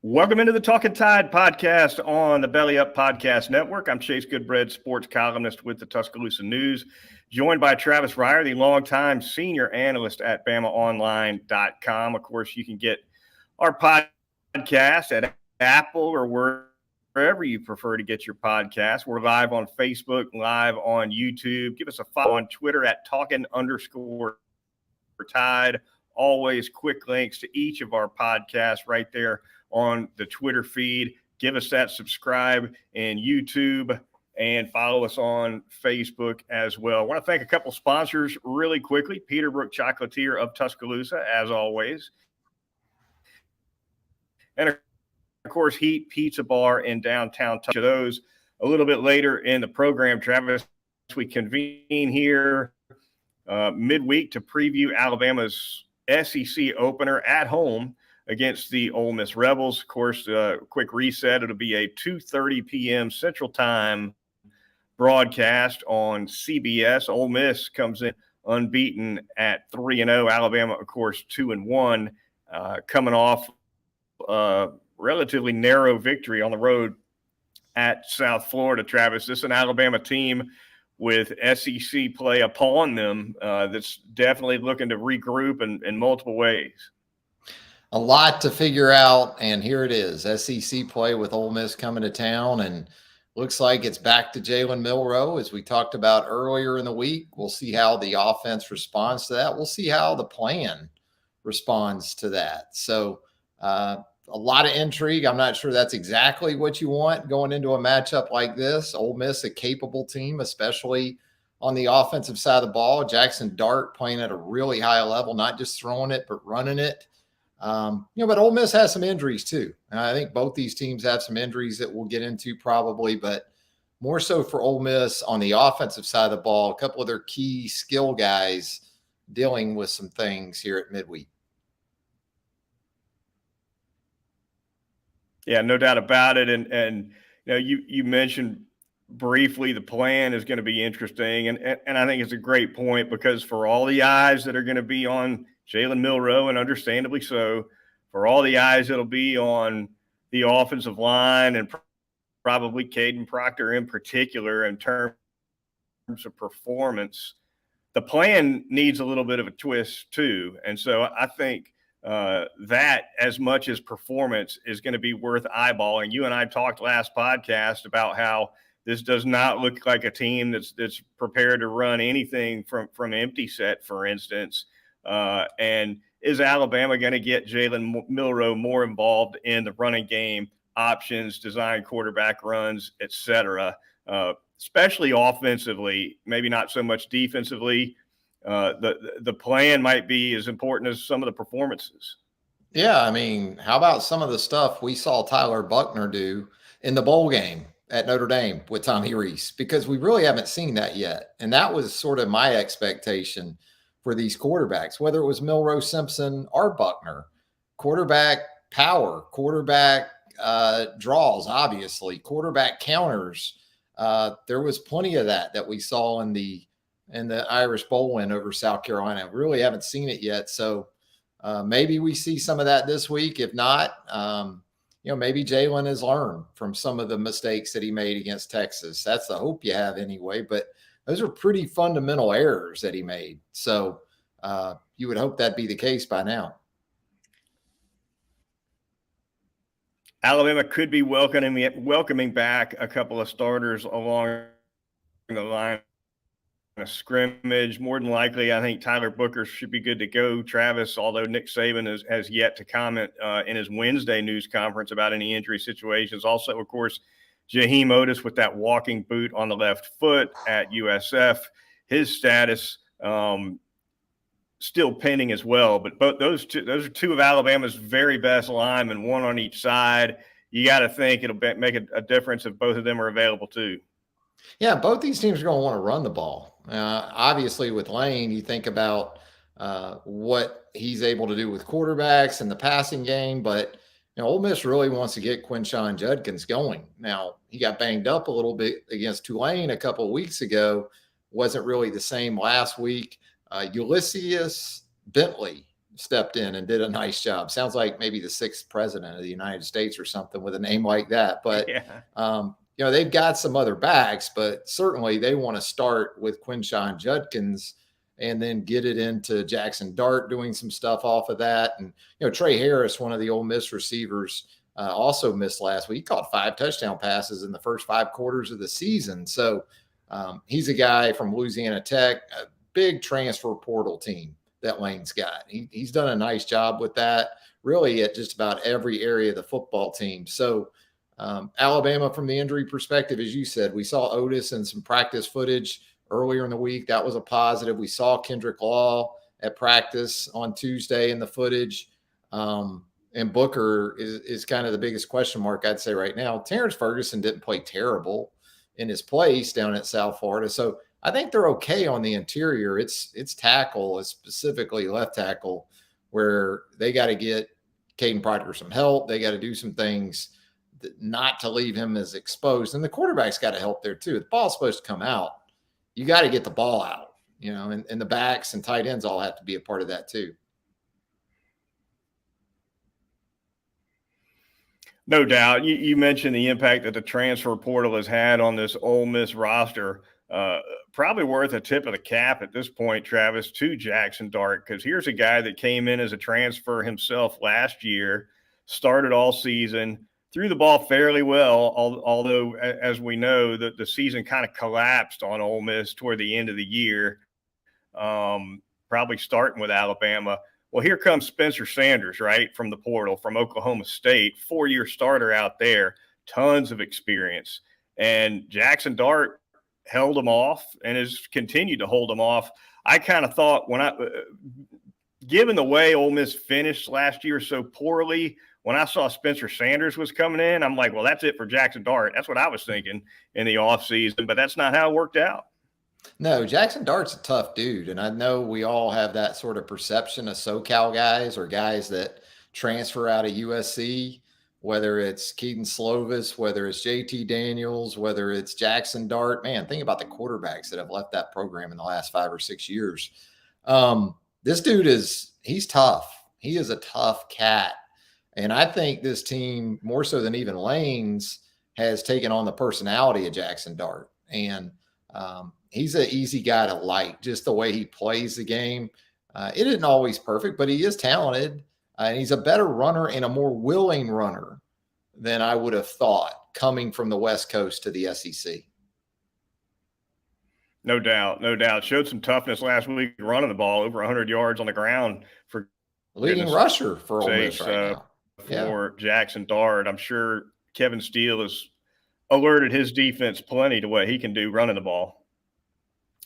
Welcome into the Talkin Tide podcast on the Belly Up Podcast Network. I'm Chase Goodbread, sports columnist with the Tuscaloosa News, joined by Travis Reier, the longtime senior analyst at BamaOnline.com. Of course, you can get our podcast at Apple or wherever you prefer to get your podcast. We're live on Facebook, live on YouTube. Give us a follow on Twitter at Talkin_Tide. Always quick links to each of our podcasts right there on the Twitter feed. Give us that subscribe in YouTube and follow us on Facebook as well. I want to thank a couple sponsors really quickly. Peterbrook Chocolatier of Tuscaloosa, as always. And of course, Heat Pizza Bar in downtown Tuscaloosa. Those a little bit later in the program. Travis, we convene here midweek to preview Alabama's SEC opener at home against the Ole Miss Rebels. Of course, quick reset. It'll be a 2:30 p.m. Central Time broadcast on CBS. Ole Miss comes in unbeaten at 3-0. Alabama, of course, 2-1, coming off a relatively narrow victory on the road at South Florida. Travis, this is an Alabama team with SEC play upon them that's definitely looking to regroup in multiple ways. A lot to figure out, and here it is. SEC play with Ole Miss coming to town, and looks like it's back to Jalen Milroe, as we talked about earlier in the week. We'll see how the offense responds to that. We'll see how the plan responds to that. So a lot of intrigue. I'm not sure that's exactly what you want going into a matchup like this. Ole Miss, a capable team, especially on the offensive side of the ball. Jackson Dart playing at a really high level, not just throwing it, but running it. But Ole Miss has some injuries too. And I think both these teams have some injuries that we'll get into probably, but more so for Ole Miss on the offensive side of the ball, a couple of their key skill guys dealing with some things here at midweek. Yeah, no doubt about it. And you mentioned briefly the plan is going to be interesting. And I think it's a great point because for all the eyes that are going to be on Jalen Milroe, and understandably so, for all the eyes that'll be on the offensive line and probably Caden Proctor in particular in terms of performance, the plan needs a little bit of a twist too. And so I think that as much as performance is going to be worth eyeballing. You and I talked last podcast about how this does not look like a team that's prepared to run anything from empty set, for instance. And is Alabama going to get Jalen Milroe more involved in the running game, options, design quarterback runs, et cetera, especially offensively, maybe not so much defensively? The plan might be as important as some of the performances. Yeah, I mean, how about some of the stuff we saw Tyler Buchner do in the bowl game at Notre Dame with Tommy Rees? Because we really haven't seen that yet. And that was sort of my expectation for these quarterbacks, whether it was Milroe, Simpson, or Buchner. Quarterback power, quarterback draws, obviously, quarterback counters. There was plenty of that we saw in the Irish Bowl win over South Carolina. We really haven't seen it yet. So maybe we see some of that this week. If not, maybe Jalen has learned from some of the mistakes that he made against Texas. That's the hope you have anyway. But those are pretty fundamental errors that he made. So you would hope that'd be the case by now. Alabama could be welcoming back a couple of starters along the line of scrimmage. More than likely, I think Tyler Booker should be good to go. Travis, although Nick Saban has yet to comment in his Wednesday news conference about any injury situations. Also, of course, Jaheim Otis with that walking boot on the left foot at USF. His status still pending as well. But both those are two of Alabama's very best linemen, one on each side. You got to think it'll make a difference if both of them are available too. Yeah, both these teams are going to want to run the ball. Obviously, with Lane, you think about what he's able to do with quarterbacks and the passing game, but Ole Miss really wants to get Quinshon Judkins going. Now, he got banged up a little bit against Tulane a couple of weeks ago. Wasn't really the same last week. Ulysses Bentley stepped in and did a nice job. Sounds like maybe the 6th president of the United States or something with a name like that. But, Yeah. they've got some other backs, but certainly they want to start with Quinshon Judkins and then get it into Jackson Dart doing some stuff off of that. And, Trey Harris, one of the Ole Miss receivers, also missed last week. He caught 5 touchdown passes in the first 5 quarters of the season. So he's a guy from Louisiana Tech, a big transfer portal team that Lane's got. He's done a nice job with that, really at just about every area of the football team. So Alabama, from the injury perspective, as you said, we saw Otis in some practice footage earlier in the week. That was a positive. We saw Kendrick Law at practice on Tuesday in the footage. And Booker is kind of the biggest question mark, I'd say, right now. Terrence Ferguson didn't play terrible in his place down at South Florida. So I think they're okay on the interior. It's tackle, specifically left tackle, where they got to get Caden Proctor some help. They got to do some things not to leave him as exposed. And the quarterback's got to help there too. The ball's supposed to come out. You got to get the ball out, and the backs and tight ends all have to be a part of that too. No doubt. You mentioned the impact that the transfer portal has had on this Ole Miss roster. Probably worth a tip of the cap at this point, Travis, to Jackson Dart, because here's a guy that came in as a transfer himself last year, started all season, threw the ball fairly well, although, as we know, the season kind of collapsed on Ole Miss toward the end of the year, probably starting with Alabama. Well, here comes Spencer Sanders, right, from the portal, from Oklahoma State, 4-year starter out there, tons of experience. And Jackson Dart held him off and has continued to hold him off. I kind of thought given the way Ole Miss finished last year so poorly, when I saw Spencer Sanders was coming in, I'm like, well, that's it for Jackson Dart. That's what I was thinking in the offseason, but that's not how it worked out. No, Jackson Dart's a tough dude. And I know we all have that sort of perception of SoCal guys or guys that transfer out of USC, whether it's Keaton Slovis, whether it's JT Daniels, whether it's Jackson Dart. Man, think about the quarterbacks that have left that program in the last 5 or 6 years. This dude he's tough. He is a tough cat. And I think this team, more so than even Lane's, has taken on the personality of Jackson Dart. And he's an easy guy to like, just the way he plays the game. It isn't always perfect, but he is talented. And he's a better runner and a more willing runner than I would have thought coming from the West Coast to the SEC. No doubt. No doubt. Showed some toughness last week running the ball, over 100 yards on the ground for leading rusher for Ole Miss right now. For Jackson Dart. I'm sure Kevin Steele has alerted his defense plenty to what he can do running the ball.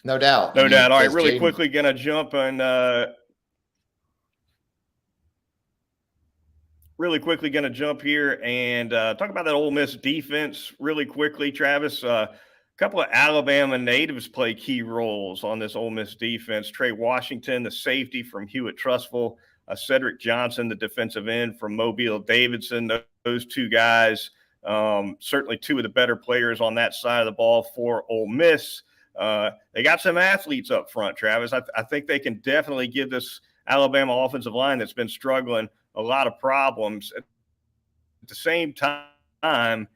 No doubt. No doubt. All right, really quickly going to jump and here and talk about that Ole Miss defense really quickly, Travis. A couple of Alabama natives play key roles on this Ole Miss defense. Trey Washington, the safety from Hewitt-Trussville, Cedric Johnson, the defensive end from Mobile Davidson. Those two guys, certainly two of the better players on that side of the ball for Ole Miss. They got some athletes up front, Travis. I think they can definitely give this Alabama offensive line that's been struggling a lot of problems. At the same time,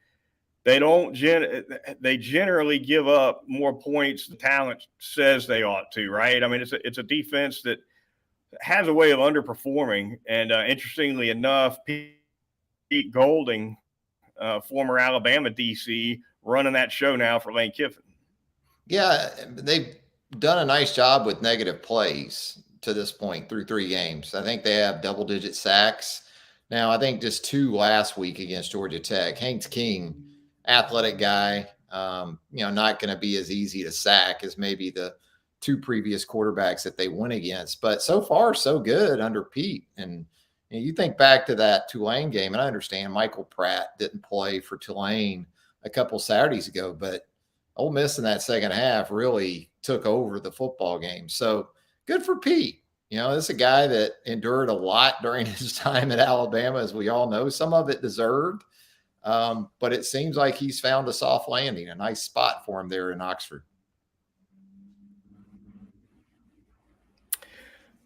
they generally give up more points than talent says they ought to, right? I mean, it's a defense that has a way of underperforming. And interestingly enough, Pete Golding, former Alabama DC, running that show now for Lane Kiffin. Yeah, they've done a nice job with negative plays to this point through 3 games. I think they have double-digit sacks. Now, I think just 2 last week against Georgia Tech. Hanks King, athletic guy, not going to be as easy to sack as maybe the 2 previous quarterbacks that they went against. But so far, so good under Pete. And you think back to that Tulane game, and I understand Michael Pratt didn't play for Tulane a couple Saturdays ago, but Ole Miss in that second half really took over the football game. So good for Pete. This is a guy that endured a lot during his time at Alabama, as we all know. Some of it deserved, but it seems like he's found a soft landing, a nice spot for him there in Oxford.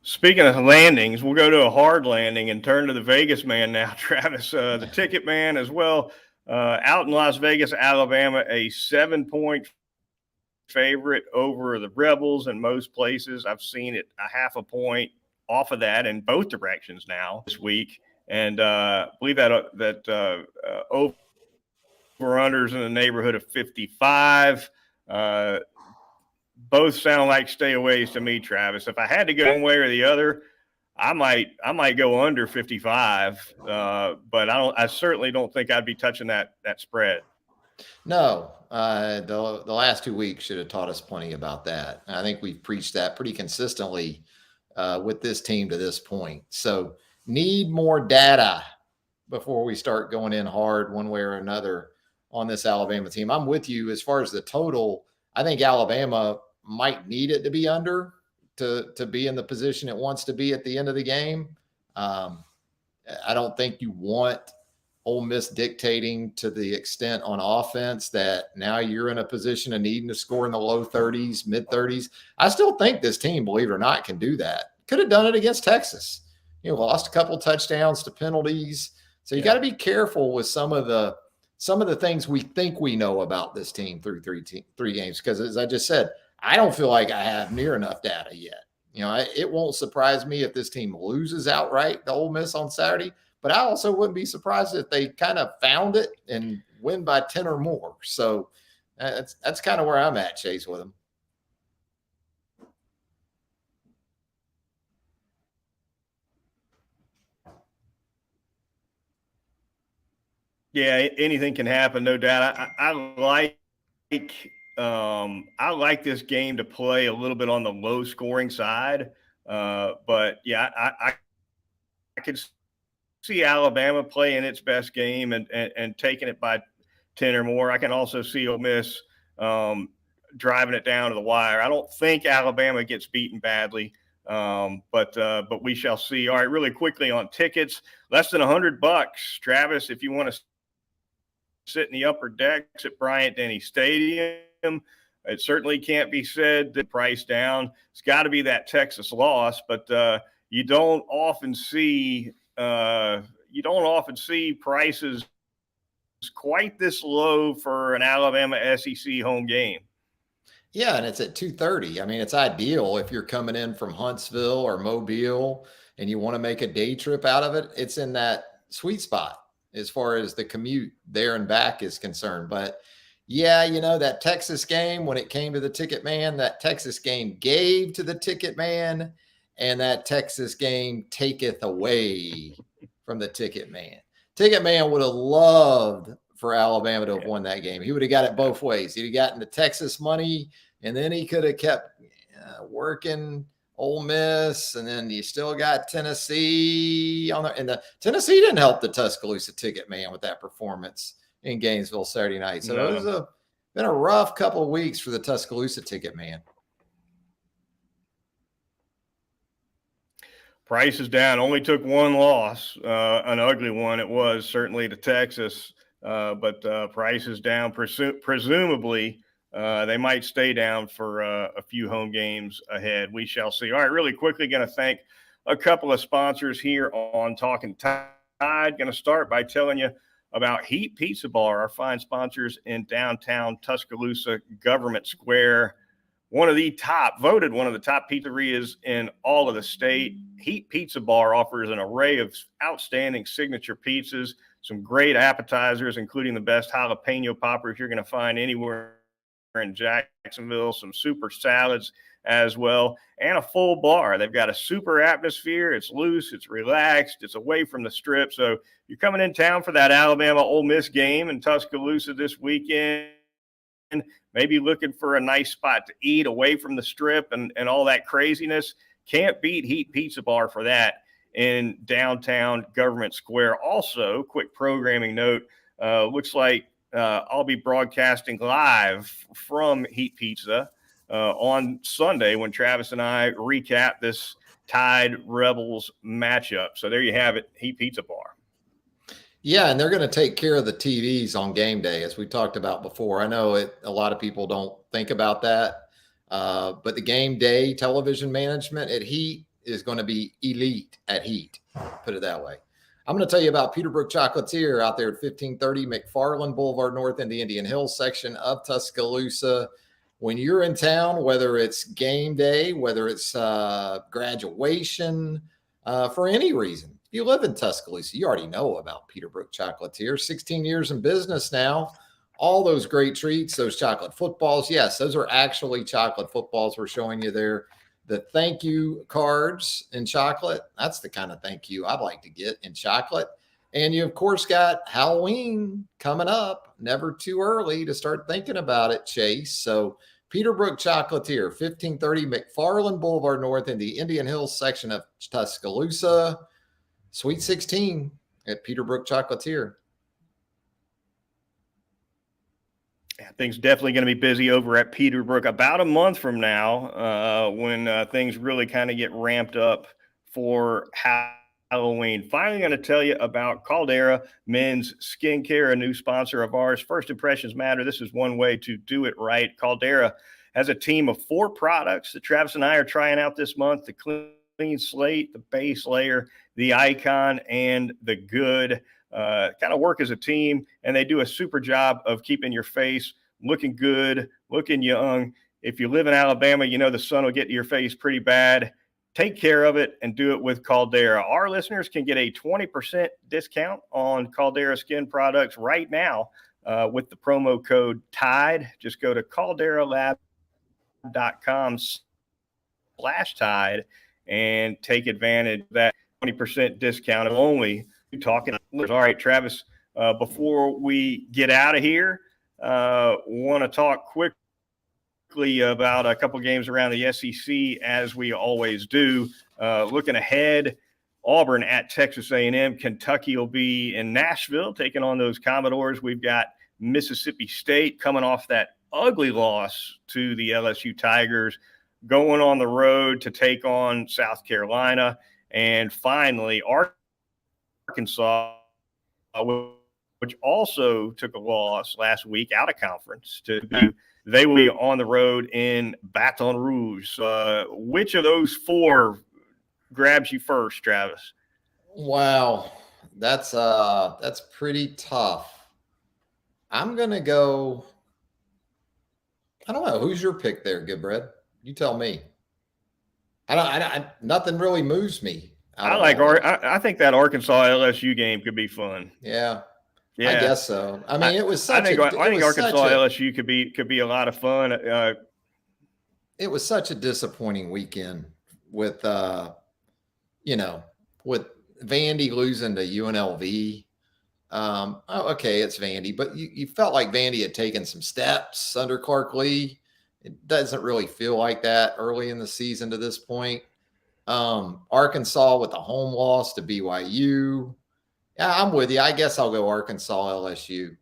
Speaking of landings, we'll go to a hard landing and turn to the Vegas man now, Travis, the ticket man as well. Out in Las Vegas, Alabama, a 7-point favorite over the Rebels in most places. I've seen it a half a point off of that in both directions now this week, and I believe that over-unders in the neighborhood of 55. Both sound like stayaways to me, Travis. If I had to go one way or the other, I might go under 55, but I certainly don't think I'd be touching that spread. No, the last 2 weeks should have taught us plenty about that. I think we've preached that pretty consistently with this team to this point. So need more data before we start going in hard one way or another on this Alabama team. I'm with you as far as the total. I think Alabama might need it to be under to be in the position it wants to be at the end of the game. I don't think you want Ole Miss dictating to the extent on offense that now you're in a position of needing to score in the low 30s, mid 30s. I still think this team, believe it or not, can do that. Could have done it against Texas. Lost a couple touchdowns to penalties. So you got to be careful with some of the things we think we know about this team through three games. Because as I just said, I don't feel like I have near enough data yet. It won't surprise me if this team loses outright to Ole Miss on Saturday. But I also wouldn't be surprised if they kind of found it and win by 10 or more. So that's kind of where I'm at, Chase, with them. Yeah, anything can happen, no doubt. I like this game to play a little bit on the low scoring side. But yeah, I could see Alabama playing its best game and taking it by 10 or more. I can also see Ole Miss driving it down to the wire. I don't think Alabama gets beaten badly, but we shall see. All right, really quickly on tickets, less than $100, Travis, if you want to sit in the upper decks at Bryant-Denny Stadium. It certainly can't be said that price down. It's got to be that Texas loss, but you don't often see prices quite this low for an Alabama SEC home game. Yeah, and it's at 2:30. I mean, it's ideal if you're coming in from Huntsville or Mobile and you want to make a day trip out of it. It's in that sweet spot as far as the commute there and back is concerned. But yeah, that Texas game, when it came to the ticket man, that Texas game gave to the ticket man, and that Texas game taketh away from the ticket man. Ticket man would have loved for Alabama to have won that game. He would have got it both ways. He'd have gotten the Texas money, and then he could have kept working Ole Miss, and then you still got Tennessee on there. And the Tennessee didn't help the Tuscaloosa ticket man with that performance in Gainesville Saturday night. So it was been a rough couple of weeks for the Tuscaloosa ticket man. Price is down. Only took one loss, an ugly one. It was certainly to Texas, but price is down. Presumably, they might stay down for a few home games ahead. We shall see. All right, really quickly, going to thank a couple of sponsors here on Talkin Tide. Going to start by telling you about Heat Pizza Bar, our fine sponsors in downtown Tuscaloosa, Government Square. Voted one of the top pizzerias in all of the state. Heat Pizza Bar offers an array of outstanding signature pizzas, some great appetizers, including the best jalapeno poppers you're going to find anywhere in Jacksonville, some super salads as well, and a full bar. They've got a super atmosphere. It's loose, it's relaxed, it's away from the strip. So you're coming in town for that Alabama-Ole Miss game in Tuscaloosa this weekend, maybe looking for a nice spot to eat away from the strip and all that craziness. Can't beat Heat Pizza Bar for that in downtown Government Square. Also, quick programming note, looks like I'll be broadcasting live from Heat Pizza on Sunday when Travis and I recap this Tide Rebels matchup. So there you have it, Heat Pizza Bar. Yeah, and they're going to take care of the TVs on game day, as we talked about before. I know a lot of people don't think about that, but the game day television management at Heat is going to be elite at heat. Put it that way. I'm going to tell you about Peterbrook Chocolatier out there at 1530 McFarland Boulevard North in the Indian Hills section of Tuscaloosa. When you're in town, whether it's game day, whether it's graduation, for any reason, if you live in Tuscaloosa, you already know about Peterbrook Chocolatier. 16 years in business now. All those great treats, those chocolate footballs. Yes, those are actually chocolate footballs we're showing you there. The thank you cards in chocolate, that's the kind of thank you I'd like to get in chocolate. And you, of course, got Halloween coming up. Never too early to start thinking about it, Chase. So Peterbrook Chocolatier, 1530 McFarland Boulevard North in the Indian Hills section of Tuscaloosa. Sweet 16 at Peterbrook Chocolatier. Yeah, things definitely going to be busy over at Peterbrook about a month from now when things really kind of get ramped up for Halloween. Finally, going to tell you about Caldera Men's Skincare, a new sponsor of ours. First impressions matter. This is one way to do it right. Caldera has a team of 4 products that Travis and I are trying out this month: the Clean Slate, the Base Layer, the Icon, and the Good. Kind of work as a team, and they do a super job of keeping your face looking good, looking young. If you live in Alabama, you know the sun will get to your face pretty bad. Take care of it and do it with Caldera. Our listeners can get a 20% discount on Caldera skin products right now with the promo code TIDE. Just go to calderalab.com/Tide and take advantage of that 20% discount. Only talking. All right, Travis, before we get out of here, want to talk quickly about a couple games around the SEC, as we always do. Looking ahead, Auburn at Texas A&M. Kentucky will be in Nashville taking on those Commodores. We've got Mississippi State coming off that ugly loss to the LSU Tigers, going on the road to take on South Carolina. And finally, Arkansas, which also took a loss last week out of conference. They will be on the road in Baton Rouge. Which of those 4 grabs you first, Travis? Wow, that's pretty tough. I'm gonna go. I don't know. Who's your pick there, Goodbread? You tell me. Nothing really moves me. I think that Arkansas LSU game could be fun. Yeah, I guess so. I mean, it was such. I think Arkansas LSU could be a lot of fun. It was such a disappointing weekend with with Vandy losing to UNLV. Okay, it's Vandy, but you felt like Vandy had taken some steps under Clark Lee. It doesn't really feel like that early in the season to this point. Arkansas with a home loss to BYU. Yeah, I'm with you. I guess I'll go Arkansas LSU.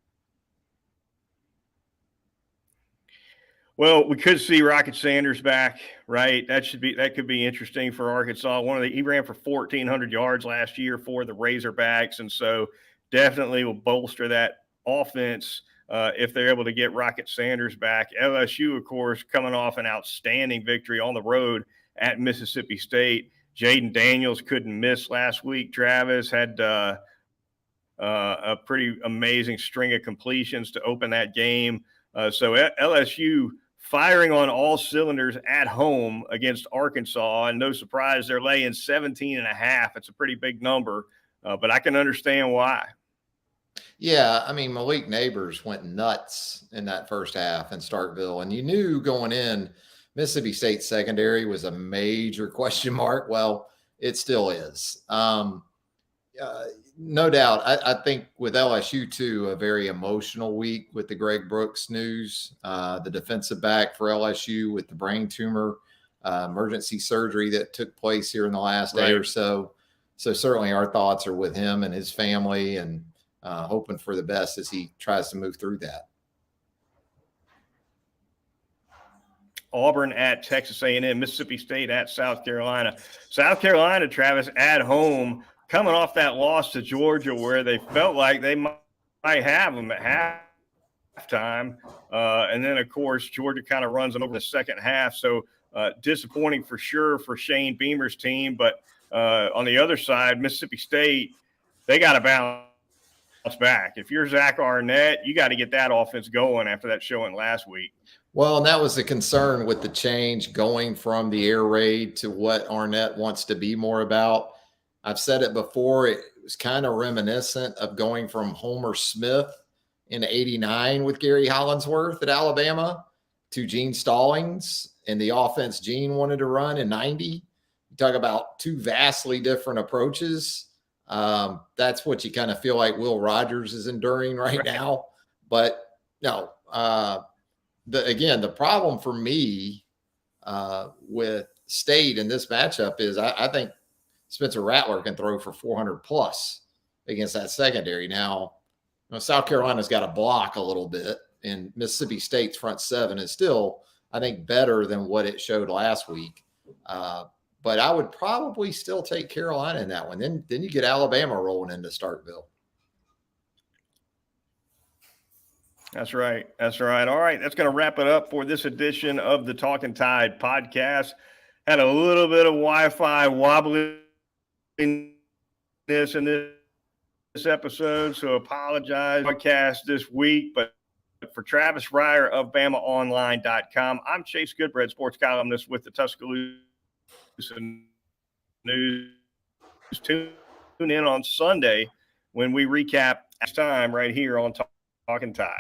Well, we could see Rocket Sanders back, right? That could be interesting for Arkansas. He ran for 1,400 yards last year for the Razorbacks, and so definitely will bolster that offense if they're able to get Rocket Sanders back. LSU, of course, coming off an outstanding victory on the road at Mississippi State. Jaden Daniels couldn't miss last week. Travis had a pretty amazing string of completions to open that game. So LSU firing on all cylinders at home against Arkansas, and no surprise, they're laying 17.5. It's a pretty big number, but I can understand why. Yeah, I mean, Malik Neighbors went nuts in that first half in Starkville, and you knew going in Mississippi State secondary was a major question mark. Well, it still is. No doubt. I think with LSU too, a very emotional week with the Greg Brooks news, the defensive back for LSU with the brain tumor, emergency surgery that took place here in the last day or so. So certainly our thoughts are with him and his family, and hoping for the best as he tries to move through that. Auburn at Texas A&M, Mississippi State at South Carolina. South Carolina, Travis, at home, coming off that loss to Georgia where they felt like they might have them at halftime. And then, of course, Georgia kind of runs them over the second half. So disappointing for sure for Shane Beamer's team. But on the other side, Mississippi State, they got to bounce back. If you're Zach Arnett, you got to get that offense going after that showing last week. Well, and that was the concern with the change going from the air raid to what Arnett wants to be more about. I've said it before. It was kind of reminiscent of going from Homer Smith in '89 with Gary Hollingsworth at Alabama to Gene Stallings and the offense Gene wanted to run in '90. You talk about two vastly different approaches. That's what you kind of feel like Will Rogers is enduring right now. But no, the problem for me with State in this matchup is I think Spencer Rattler can throw for 400 plus against that secondary. Now, South Carolina's got to block a little bit, and Mississippi State's front seven is still, I think, better than what it showed last week. But I would probably still take Carolina in that one. Then you get Alabama rolling into Starkville. That's right. That's right. All right. That's going to wrap it up for this edition of the Talkin Tide podcast. Had a little bit of Wi-Fi wobbliness in this episode, so apologize. Podcast this week, but for Travis Reier of BamaOnline.com, I'm Chase Goodbread, sports columnist with the Tuscaloosa News. Tune in on Sunday when we recap time right here on Talkin Tide.